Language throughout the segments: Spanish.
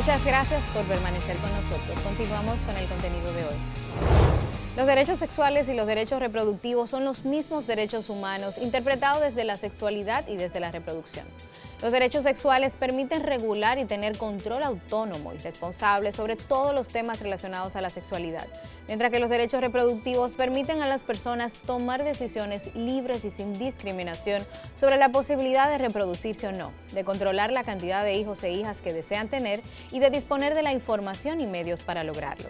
Muchas gracias por permanecer con nosotros. Continuamos con el contenido de hoy. Los derechos sexuales y los derechos reproductivos son los mismos derechos humanos interpretados desde la sexualidad y desde la reproducción. Los derechos sexuales permiten regular y tener control autónomo y responsable sobre todos los temas relacionados a la sexualidad, mientras que los derechos reproductivos permiten a las personas tomar decisiones libres y sin discriminación sobre la posibilidad de reproducirse o no, de controlar la cantidad de hijos e hijas que desean tener y de disponer de la información y medios para lograrlo.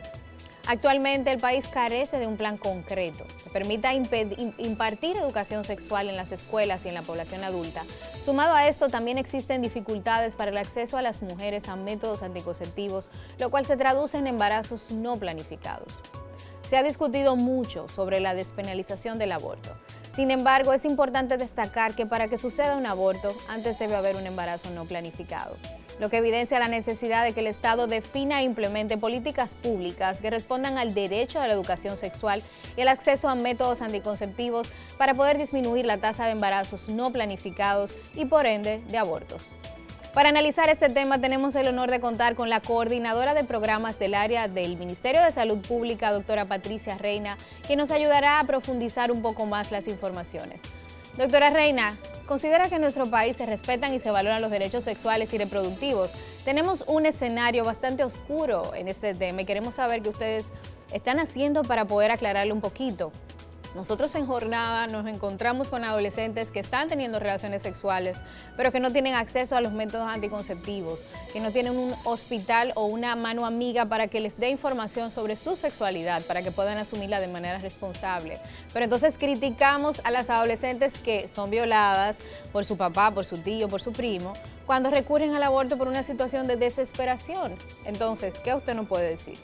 Actualmente el país carece de un plan concreto que permita impartir educación sexual en las escuelas y en la población adulta. Sumado a esto, también existen dificultades para el acceso a las mujeres a métodos anticonceptivos, lo cual se traduce en embarazos no planificados. Se ha discutido mucho sobre la despenalización del aborto. Sin embargo, es importante destacar que para que suceda un aborto, antes debe haber un embarazo no planificado, lo que evidencia la necesidad de que el Estado defina e implemente políticas públicas que respondan al derecho a la educación sexual y el acceso a métodos anticonceptivos para poder disminuir la tasa de embarazos no planificados y, por ende, de abortos. Para analizar este tema tenemos el honor de contar con la coordinadora de programas del área del Ministerio de Salud Pública, doctora Patricia Reina, que nos ayudará a profundizar un poco más las informaciones. Doctora Reina, ¿considera que en nuestro país se respetan y se valoran los derechos sexuales y reproductivos? Tenemos un escenario bastante oscuro en este tema y queremos saber qué ustedes están haciendo para poder aclararlo un poquito. Nosotros en jornada nos encontramos con adolescentes que están teniendo relaciones sexuales, pero que no tienen acceso a los métodos anticonceptivos, que no tienen un hospital o una mano amiga para que les dé información sobre su sexualidad, para que puedan asumirla de manera responsable. Pero entonces criticamos a las adolescentes que son violadas por su papá, por su tío, por su primo, cuando recurren al aborto por una situación de desesperación. Entonces, ¿qué usted nos puede decir?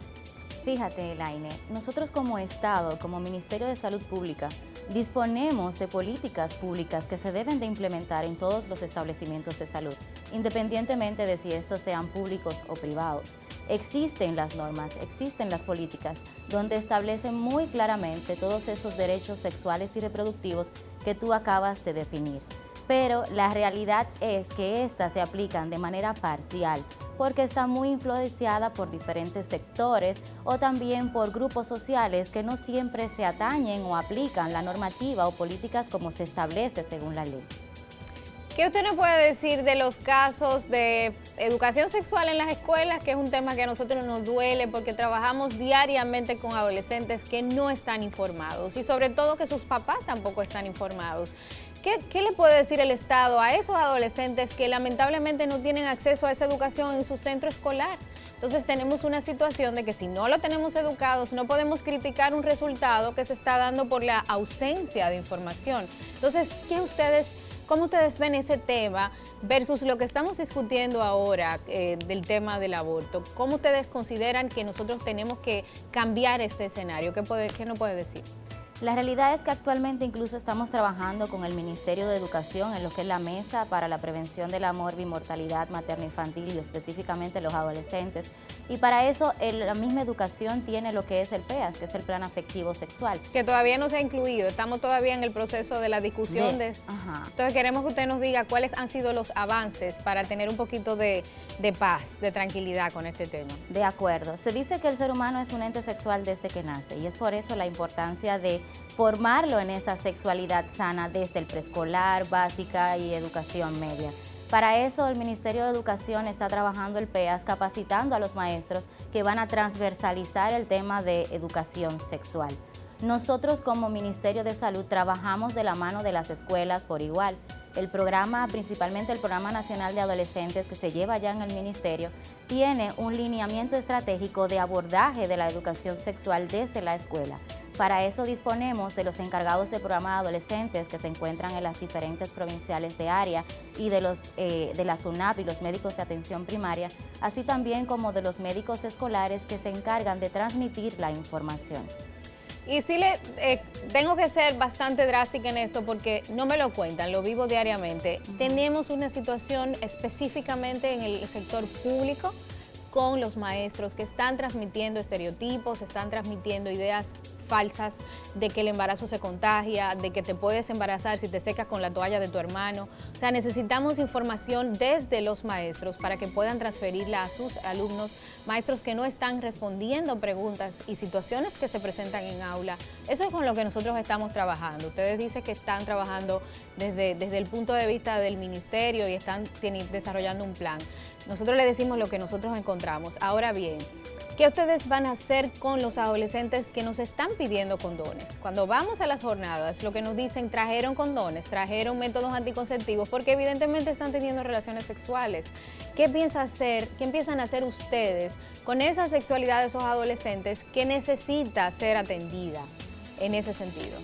Fíjate, Elaine, nosotros como Estado, como Ministerio de Salud Pública, disponemos de políticas públicas que se deben de implementar en todos los establecimientos de salud, independientemente de si estos sean públicos o privados. Existen las normas, existen las políticas, donde establecen muy claramente todos esos derechos sexuales y reproductivos que tú acabas de definir. Pero la realidad es que estas se aplican de manera parcial, porque está muy influenciada por diferentes sectores o también por grupos sociales que no siempre se atañen o aplican la normativa o políticas como se establece según la ley. ¿Qué usted nos puede decir de los casos de educación sexual en las escuelas, que es un tema que a nosotros nos duele porque trabajamos diariamente con adolescentes que no están informados y sobre todo que sus papás tampoco están informados? ¿Qué le puede decir el Estado a esos adolescentes que lamentablemente no tienen acceso a esa educación en su centro escolar? Entonces tenemos una situación de que si no lo tenemos educados, no podemos criticar un resultado que se está dando por la ausencia de información. Entonces, ¿cómo ustedes ven ese tema versus lo que estamos discutiendo ahora del tema del aborto? ¿Cómo ustedes consideran que nosotros tenemos que cambiar este escenario? ¿Qué nos puede decir? La realidad es que actualmente incluso estamos trabajando con el Ministerio de Educación en lo que es la Mesa para la Prevención de la Morbimortalidad Materno-Infantil y específicamente los adolescentes. Y para eso la misma educación tiene lo que es el PEAS, que es el Plan Afectivo Sexual. Que todavía no se ha incluido, estamos todavía en el proceso de la discusión. Entonces queremos que usted nos diga cuáles han sido los avances para tener un poquito de paz, de tranquilidad con este tema. De acuerdo. Se dice que el ser humano es un ente sexual desde que nace y es por eso la importancia de formarlo en esa sexualidad sana desde el preescolar, básica y educación media. Para eso el Ministerio de Educación está trabajando el PEAS, capacitando a los maestros que van a transversalizar el tema de educación sexual. Nosotros como Ministerio de Salud trabajamos de la mano de las escuelas por igual. El programa, principalmente el Programa Nacional de Adolescentes que se lleva ya en el Ministerio, tiene un lineamiento estratégico de abordaje de la educación sexual desde la escuela. Para eso disponemos de los encargados de programa de adolescentes que se encuentran en las diferentes provinciales de área y de la SUNAP y los médicos de atención primaria, así también como de los médicos escolares que se encargan de transmitir la información. Y sí tengo que ser bastante drástica en esto porque no me lo cuentan, lo vivo diariamente. Tenemos una situación específicamente en el sector público con los maestros que están transmitiendo estereotipos, están transmitiendo ideas falsas de que el embarazo se contagia, de que te puedes embarazar si te secas con la toalla de tu hermano. O sea, necesitamos información desde los maestros para que puedan transferirla a sus alumnos, maestros que no están respondiendo preguntas y situaciones que se presentan en aula. Eso es con lo que nosotros estamos trabajando. Ustedes dicen que están trabajando desde el punto de vista del ministerio y están desarrollando un plan. Nosotros le decimos lo que nosotros encontramos. Ahora bien, ¿qué ustedes van a hacer con los adolescentes que nos están pidiendo condones? Cuando vamos a las jornadas, lo que nos dicen, trajeron condones, trajeron métodos anticonceptivos, porque evidentemente están teniendo relaciones sexuales. ¿Qué empiezan a hacer ustedes con esa sexualidad de esos adolescentes que necesita ser atendida en ese sentido?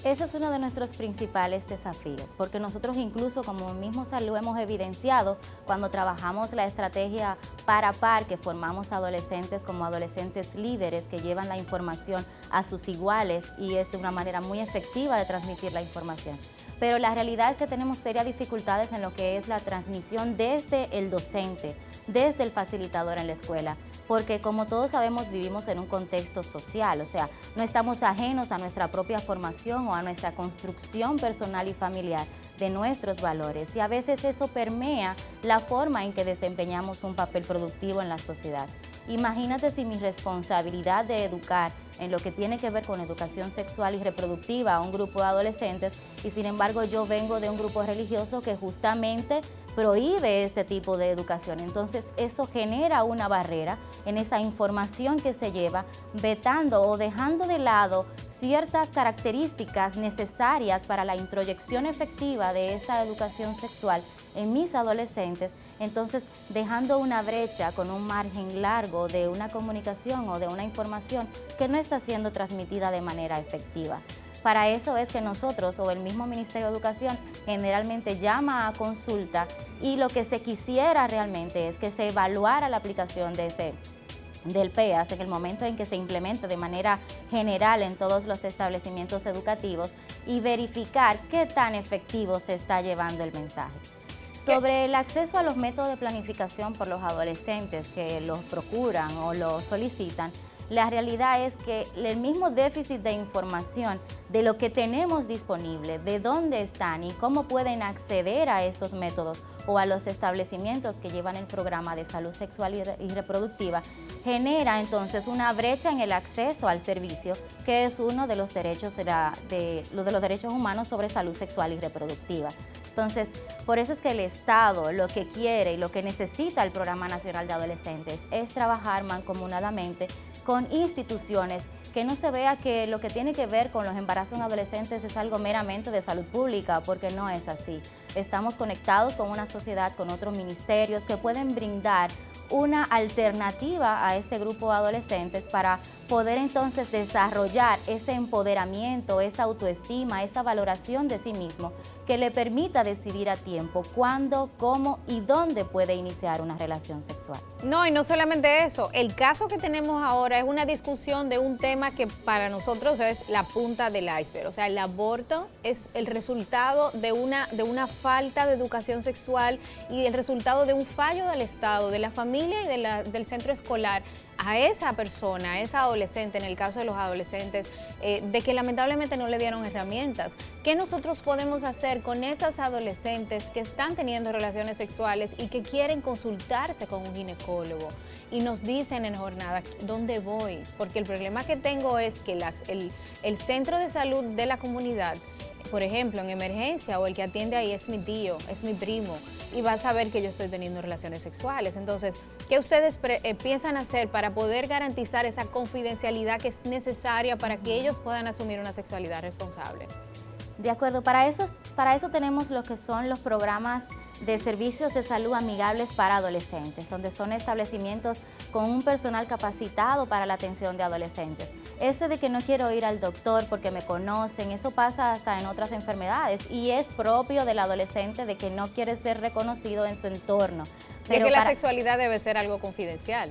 Ese es uno de nuestros principales desafíos, porque nosotros incluso como mismo Salud hemos evidenciado cuando trabajamos la estrategia par a par, que formamos adolescentes como adolescentes líderes que llevan la información a sus iguales y es de una manera muy efectiva de transmitir la información. Pero la realidad es que tenemos serias dificultades en lo que es la transmisión desde el docente, desde el facilitador en la escuela, porque como todos sabemos vivimos en un contexto social, o sea, no estamos ajenos a nuestra propia formación o a nuestra construcción personal y familiar de nuestros valores y a veces eso permea la forma en que desempeñamos un papel productivo en la sociedad. Imagínate si mi responsabilidad de educar en lo que tiene que ver con educación sexual y reproductiva a un grupo de adolescentes y sin embargo yo vengo de un grupo religioso que justamente prohíbe este tipo de educación. Entonces eso genera una barrera en esa información que se lleva, vetando o dejando de lado ciertas características necesarias para la introyección efectiva de esta educación sexual en mis adolescentes, entonces dejando una brecha con un margen largo de una comunicación o de una información que no está siendo transmitida de manera efectiva. Para eso es que nosotros o el mismo Ministerio de Educación generalmente llama a consulta y lo que se quisiera realmente es que se evaluara la aplicación del PEAS en el momento en que se implemente de manera general en todos los establecimientos educativos y verificar qué tan efectivo se está llevando el mensaje. Sobre el acceso a los métodos de planificación por los adolescentes que los procuran o los solicitan, la realidad es que el mismo déficit de información de lo que tenemos disponible, de dónde están y cómo pueden acceder a estos métodos o a los establecimientos que llevan el programa de salud sexual y reproductiva, genera entonces una brecha en el acceso al servicio, que es uno de los derechos de los derechos humanos sobre salud sexual y reproductiva. Entonces, por eso es que el Estado lo que quiere y lo que necesita el Programa Nacional de Adolescentes es trabajar mancomunadamente con instituciones, que no se vea que lo que tiene que ver con los embarazos en adolescentes es algo meramente de salud pública, porque no es así. Estamos conectados con una sociedad, con otros ministerios que pueden brindar una alternativa a este grupo de adolescentes para poder entonces desarrollar ese empoderamiento, esa autoestima, esa valoración de sí mismo que le permita decidir a tiempo cuándo, cómo y dónde puede iniciar una relación sexual. No, y no solamente eso, el caso que tenemos ahora es una discusión de un tema que para nosotros es la punta del iceberg. O sea, el aborto es el resultado de una falta de educación sexual y el resultado de un fallo del Estado, de la familia y del centro escolar a esa persona, a esa adolescente, en el caso de los adolescentes, de que lamentablemente no le dieron herramientas. ¿Qué nosotros podemos hacer con estas adolescentes que están teniendo relaciones sexuales y que quieren consultarse con un ginecólogo y nos dicen en jornada, ¿dónde voy? Porque el problema que tengo es que el centro de salud de la comunidad, por ejemplo, en emergencia, o el que atiende ahí es mi tío, es mi primo, y va a saber que yo estoy teniendo relaciones sexuales. Entonces, ¿qué ustedes piensan hacer para poder garantizar esa confidencialidad que es necesaria para que ellos puedan asumir una sexualidad responsable? De acuerdo, para eso tenemos lo que son los programas de servicios de salud amigables para adolescentes, donde son establecimientos con un personal capacitado para la atención de adolescentes. Ese de que no quiero ir al doctor porque me conocen, eso pasa hasta en otras enfermedades y es propio del adolescente de que no quiere ser reconocido en su entorno. Pero que la sexualidad debe ser algo confidencial.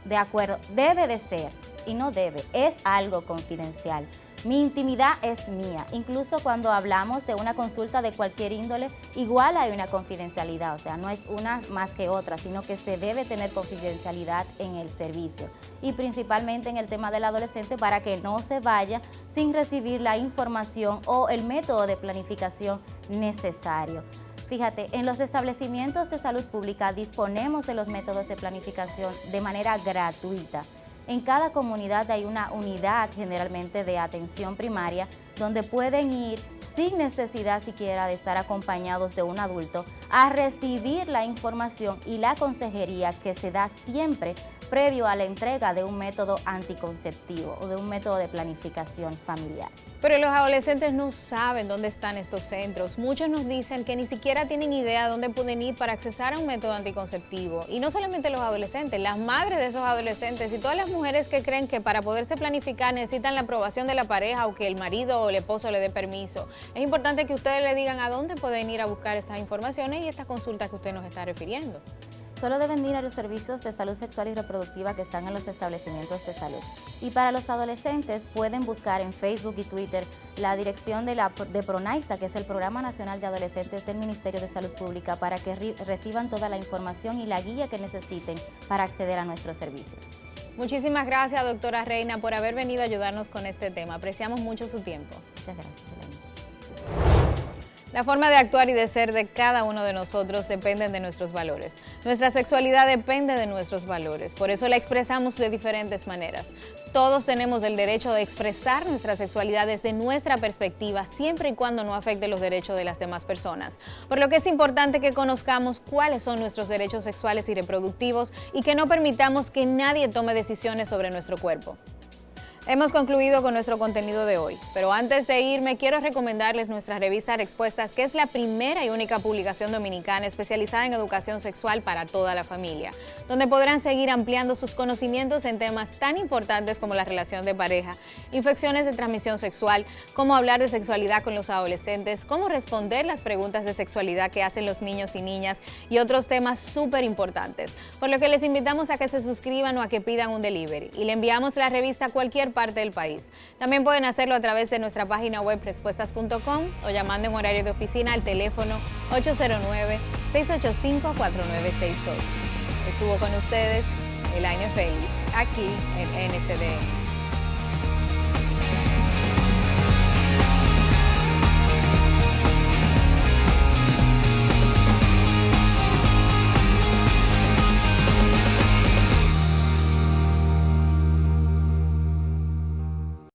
De acuerdo, debe de ser, y no debe, es algo confidencial. Mi intimidad es mía. Incluso cuando hablamos de una consulta de cualquier índole, igual hay una confidencialidad, o sea, no es una más que otra, sino que se debe tener confidencialidad en el servicio. Y principalmente en el tema del adolescente, para que no se vaya sin recibir la información o el método de planificación necesario. Fíjate, en los establecimientos de salud pública disponemos de los métodos de planificación de manera gratuita. En cada comunidad hay una unidad generalmente de atención primaria donde pueden ir sin necesidad siquiera de estar acompañados de un adulto a recibir la información y la consejería que se da siempre previo a la entrega de un método anticonceptivo o de un método de planificación familiar. Pero los adolescentes no saben dónde están estos centros. Muchos nos dicen que ni siquiera tienen idea de dónde pueden ir para accesar a un método anticonceptivo. Y no solamente los adolescentes, las madres de esos adolescentes y todas las mujeres que creen que para poderse planificar necesitan la aprobación de la pareja o que el marido o el esposo le dé permiso. Es importante que ustedes le digan a dónde pueden ir a buscar estas informaciones y estas consultas que usted nos está refiriendo. Solo deben ir a los servicios de salud sexual y reproductiva que están en los establecimientos de salud. Y para los adolescentes pueden buscar en Facebook y Twitter la dirección de PRONAISA, que es el Programa Nacional de Adolescentes del Ministerio de Salud Pública, para que reciban toda la información y la guía que necesiten para acceder a nuestros servicios. Muchísimas gracias, doctora Reina, por haber venido a ayudarnos con este tema. Apreciamos mucho su tiempo. Muchas gracias, Elena. La forma de actuar y de ser de cada uno de nosotros dependen de nuestros valores. Nuestra sexualidad depende de nuestros valores, por eso la expresamos de diferentes maneras. Todos tenemos el derecho de expresar nuestra sexualidad desde nuestra perspectiva, siempre y cuando no afecte los derechos de las demás personas. Por lo que es importante que conozcamos cuáles son nuestros derechos sexuales y reproductivos y que no permitamos que nadie tome decisiones sobre nuestro cuerpo. Hemos concluido con nuestro contenido de hoy, pero antes de irme quiero recomendarles nuestra revista Respuestas, que es la primera y única publicación dominicana especializada en educación sexual para toda la familia, donde podrán seguir ampliando sus conocimientos en temas tan importantes como la relación de pareja, infecciones de transmisión sexual, cómo hablar de sexualidad con los adolescentes, cómo responder las preguntas de sexualidad que hacen los niños y niñas y otros temas súper importantes, por lo que les invitamos a que se suscriban o a que pidan un delivery y le enviamos la revista a cualquier parte del país. También pueden hacerlo a través de nuestra página web respuestas.com o llamando en horario de oficina al teléfono 809-685-4962. Estuvo con ustedes Elaine Félix, aquí en NCDN.